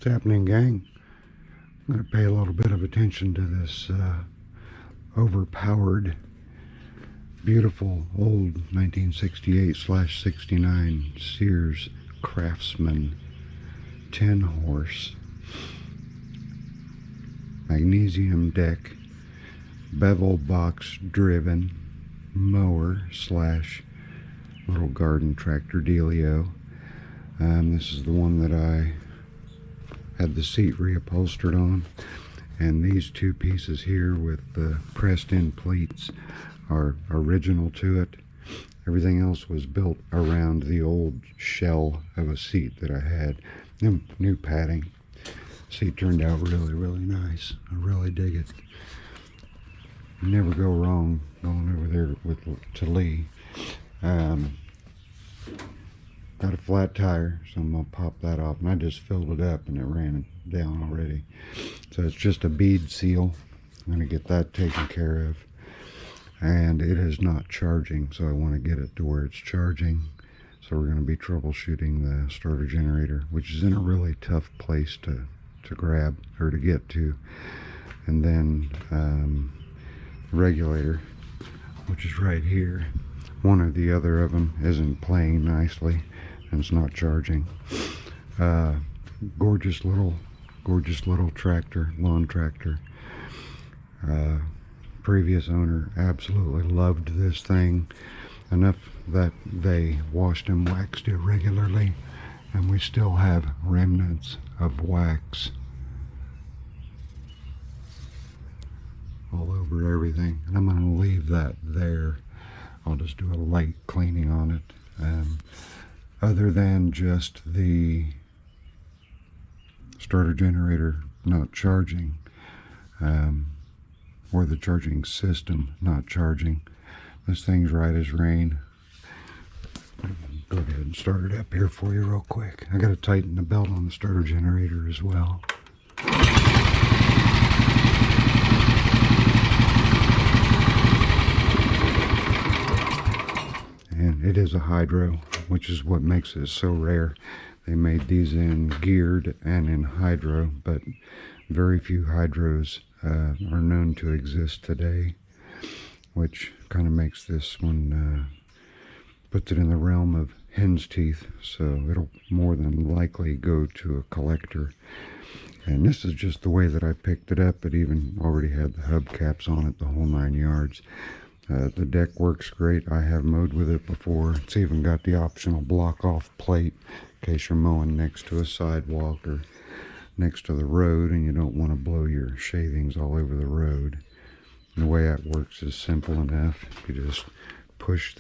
What's happening, gang? I'm going to pay a little bit of attention to this overpowered, beautiful old 1968/69 Sears Craftsman 10 horse magnesium deck bevel box driven mower slash little garden tractor dealio. This is the one that I had the seat reupholstered on, and these two pieces here with the pressed in pleats are original to it. Everything else was built around the old shell of a seat that I had. New padding. Seat turned out really nice. I really dig it. You never go wrong going over there to Lee. Got a flat tire, so I'm going to pop that off, and I just filled it up and it ran down already. So it's just a bead seal. I'm going to get that taken care of, and it is not charging, so I want to get it to where it's charging. So we're going to be troubleshooting the starter generator, which is in a really tough place to grab or to get to, and then the regulator, which is right here. One or the other of them isn't playing nicely and it's not charging. Gorgeous little tractor, lawn tractor. Previous owner absolutely loved this thing enough that they washed and waxed it regularly, and we still have remnants of wax all over everything, and I'm going to leave that there. I'll just do a light cleaning on it. Other than just the starter generator not charging, or the charging system not charging, this thing's right as rain. Go ahead and start it up here for you real quick. I got to tighten the belt on the starter generator as well. And it is a hydro, which is what makes it so rare. They made these in geared and in hydro, but very few hydros are known to exist today, which kind of makes this one, puts it in the realm of hen's teeth, so it'll more than likely go to a collector. And this is just the way that I picked it up. It even already had the hubcaps on it, the whole 9 yards. The deck works great. I have mowed with it before. It's even got the optional block off plate in case you're mowing next to a sidewalk or next to the road and you don't want to blow your shavings all over the road. And the way that works is simple enough. You just push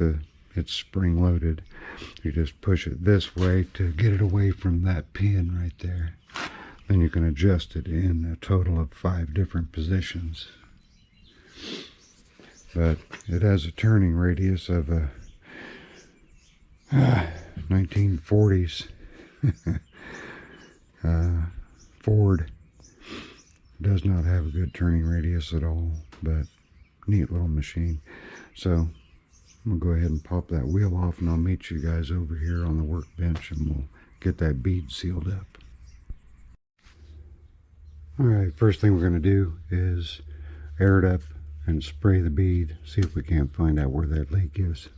it's spring loaded. You just push it this way to get it away from that pin right there. Then you can adjust it in a total of 5 different positions. But it has a turning radius of a 1940s Ford. Does not have a good turning radius at all, but neat little machine. So I'm gonna go ahead and pop that wheel off, and I'll meet you guys over here on the workbench, and we'll get that bead sealed up. Alright, first thing we're gonna do is air it up and spray the bead, see if we can't find out where that leak is.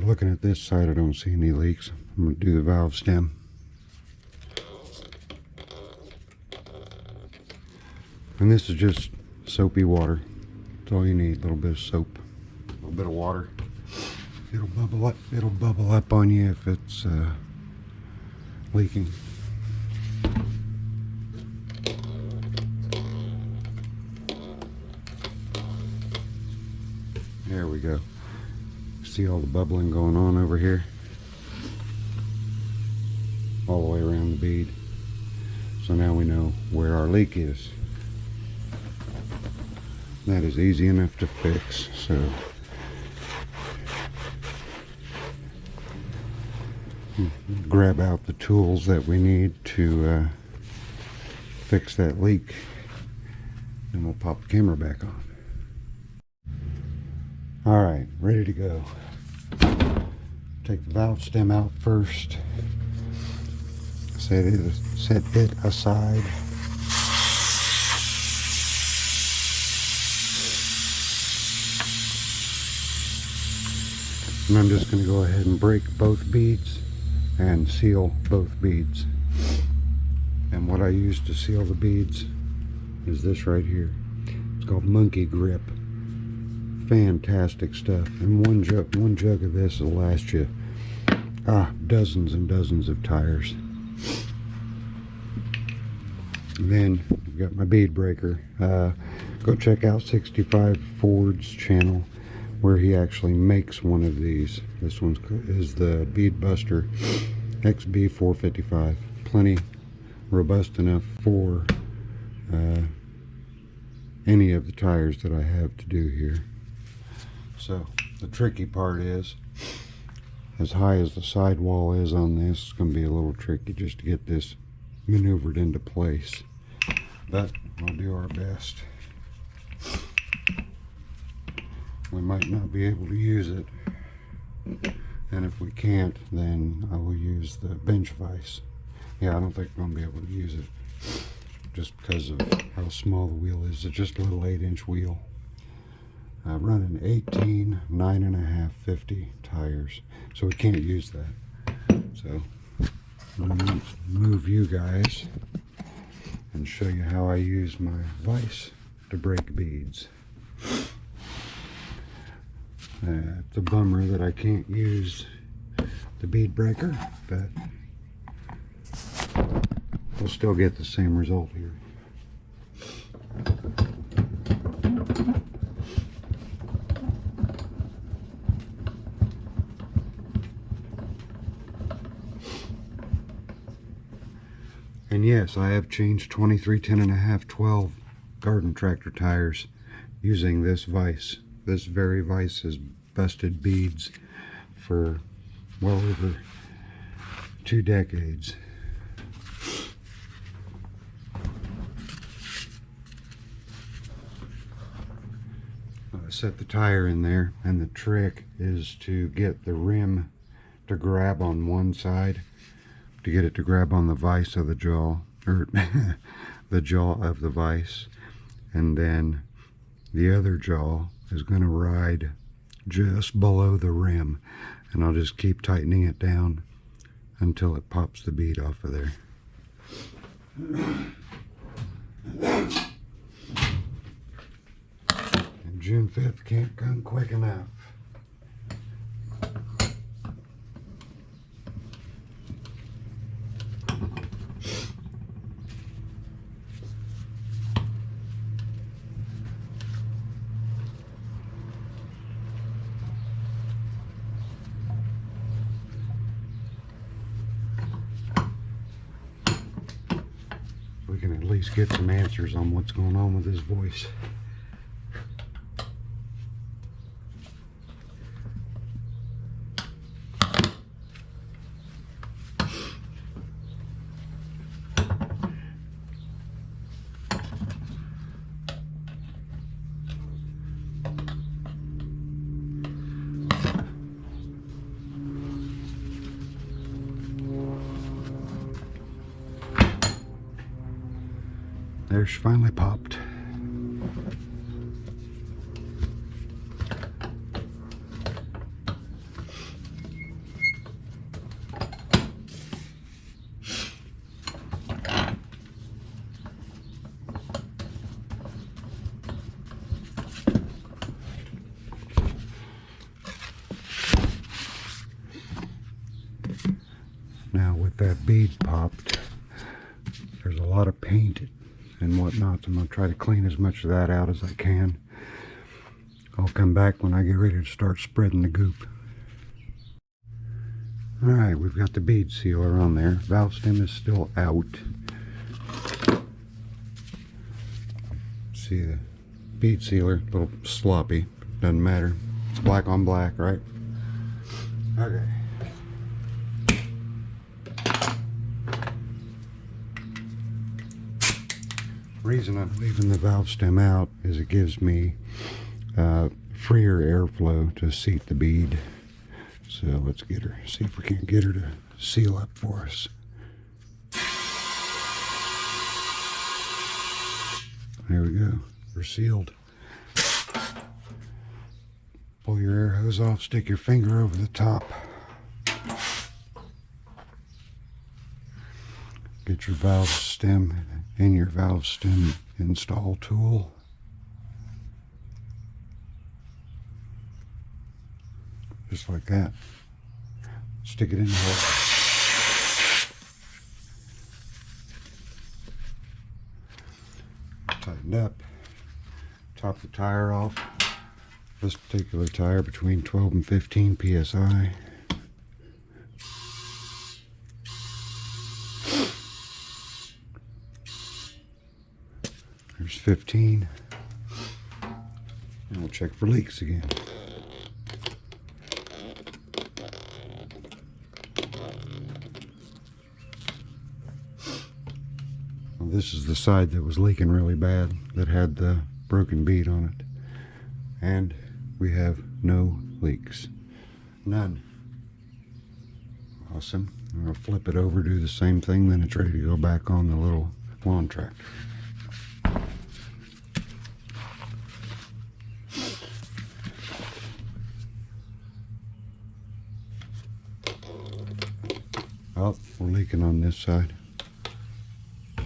Looking at this side, I don't see any leaks. I'm going to do the valve stem. And this is just soapy water. That's all you need. A little bit of soap, a little bit of water. It'll bubble up. It'll bubble up on you if it's leaking. There we go. See all the bubbling going on over here, all the way around the bead. So now we know where our leak is. That is easy enough to fix. So grab out the tools that we need to fix that leak, and we'll pop the camera back on. Alright, ready to go. Take the valve stem out first. Set it aside. And I'm just going to go ahead and break both beads and seal both beads. And what I use to seal the beads is this right here. It's called Monkey Grip. Fantastic stuff. And one jug of this will last you dozens and dozens of tires. And then I've got my bead breaker. Go check out 65 Ford's channel, where he actually makes one of these. This one is the Bead Buster XB455. Plenty robust enough for any of the tires that I have to do here. So the tricky part is, as high as the sidewall is on this, it's going to be a little tricky just to get this maneuvered into place. But we'll do our best. We might not be able to use it, and if we can't, then I will use the bench vise. Yeah, I don't think I'm going to be able to use it just because of how small the wheel is. It's just a little 8-inch wheel. Running 18 9.5 50 tires, so we can't use that. So I'm going to move you guys and show you how I use my vise to break beads. It's a bummer that I can't use the bead breaker, but we'll still get the same result here. And yes, I have changed 23 10.5 12 garden tractor tires using this vise. This very vise has busted beads for well over 2 decades. I set the tire in there, and the trick is to get the rim to grab on one side, to get it to grab on the vise of the jaw, or the jaw of the vise, and then the other jaw is going to ride just below the rim, and I'll just keep tightening it down until it pops the bead off of there. And June 5th can't come quick enough. We can at least get some answers on what's going on with his voice. There, she finally popped. Now with that bead popped, there's a lot of paint and whatnot, so I'm going to try to clean as much of that out as I can. I'll come back when I get ready to start spreading the goop. Alright, we've got the bead sealer on there. Valve stem is still out. see the bead sealer, a little sloppy, doesn't matter. It's black on black, right? Okay. Reason I'm leaving the valve stem out is it gives me freer airflow to seat the bead. So let's get her, see if we can get her to seal up for us. There we go, we're sealed. Pull your air hose off, stick your finger over the top. Get your valve stem and your valve stem install tool. Just like that. Stick it in the hole. Tighten up. Top the tire off. This particular tire between 12 and 15 psi. There's 15. And we'll check for leaks again. Well, this is the side that was leaking really bad, that had the broken bead on it. And we have no leaks. None. Awesome. I'm going to flip it over, do the same thing, then it's ready to go back on the little lawn tractor. Oh, we're leaking on this side.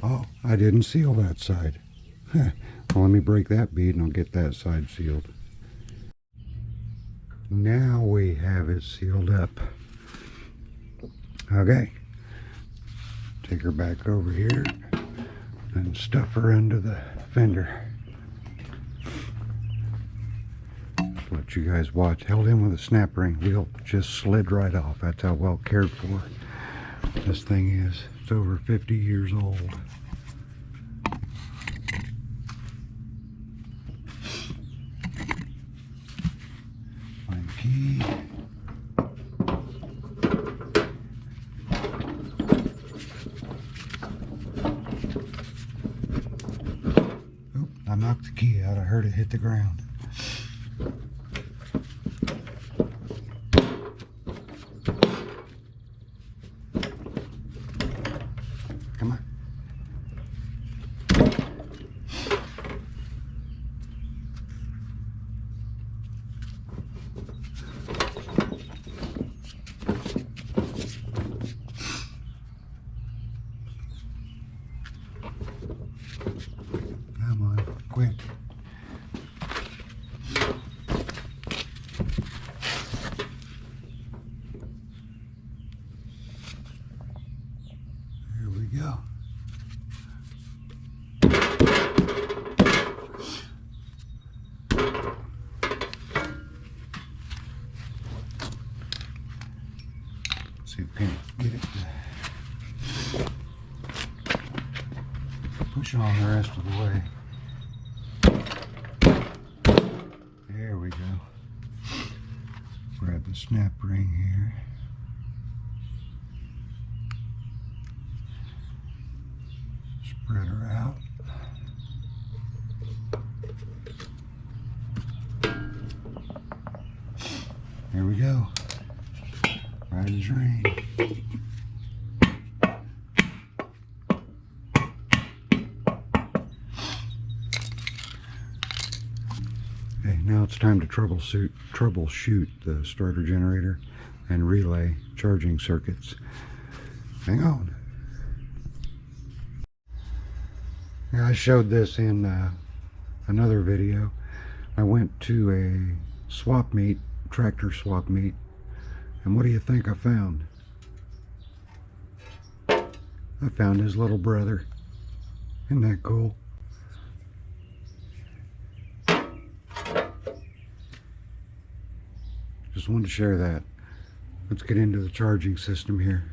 Oh, I didn't seal that side. Well, let me break that bead and I'll get that side sealed. Now we have it sealed up. Okay. Take her back over here and stuff her under the fender. Just let you guys watch. Held in with a snap ring. Wheel just slid right off. That's how well cared for this thing is. It's over 50 years old. Find the key. Oop, I knocked the key out. I heard it hit the ground. Come on. Come on, quick. Here we go. See if we can get it to push on the rest of the way. There we go. Grab the snap ring here. Spread her out. There we go. Right as rain. Okay, now it's time to troubleshoot the starter generator and relay charging circuits. Hang on. Yeah, I showed this in another video. I went to a swap meet, tractor swap meet, and what do you think I found? I found his little brother. Isn't that cool? Just wanted to share that. Let's get into the charging system here.